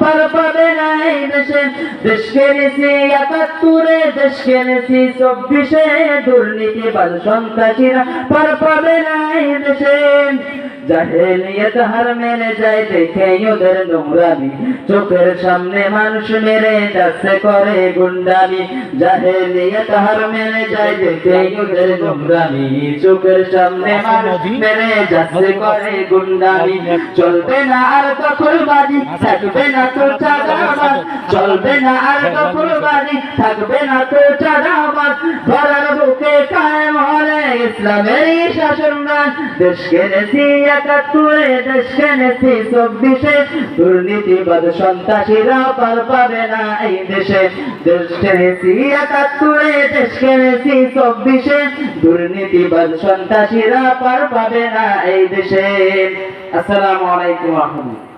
পার পাবে না এই দেশে। দেশ কেড়েছি ৭১, দেশ কেড়েছি ২৪, দুর্নীতিবাজ সন্ত্রাসীরা পার পাবে না এই দেশে। জাহেলিয়াত হার মেনে যায় দেখে ওদের নোংরামি, চোখের সামনে মানুষ মেরে যাচ্ছে করে গুন্ডামি। জাহেলিয়াত হার মেনে যায় দেখে ওদের নোংরামি, চোখের সামনে মানুষ মেরে যাচ্ছে করে গুন্ডামি। চলবে না আর দখলবাজি, থাকবে না তো চাঁদাবাজ। চলবে না আর দখলবাজি, থাকবে না তো চাঁদাবাজ। ধরার বুকে কায়েম হলে ইসলামেরই শাসনরাজ। দেশ কেড়েছি ৭১, দেশ কেড়েছি ২৪, দুর্নীতিবাজ সন্ত্রাসীরা পার পাবে না এই দেশে। দেশ কেড়েছি ৭১, দেশ কেড়েছি ২৪, দুর্নীতিবাজ সন্ত্রাসীরা পার পাবে না এই দেশে। আসসালামু আলাইকুম ওয়া রাহমাতুল্লাহ।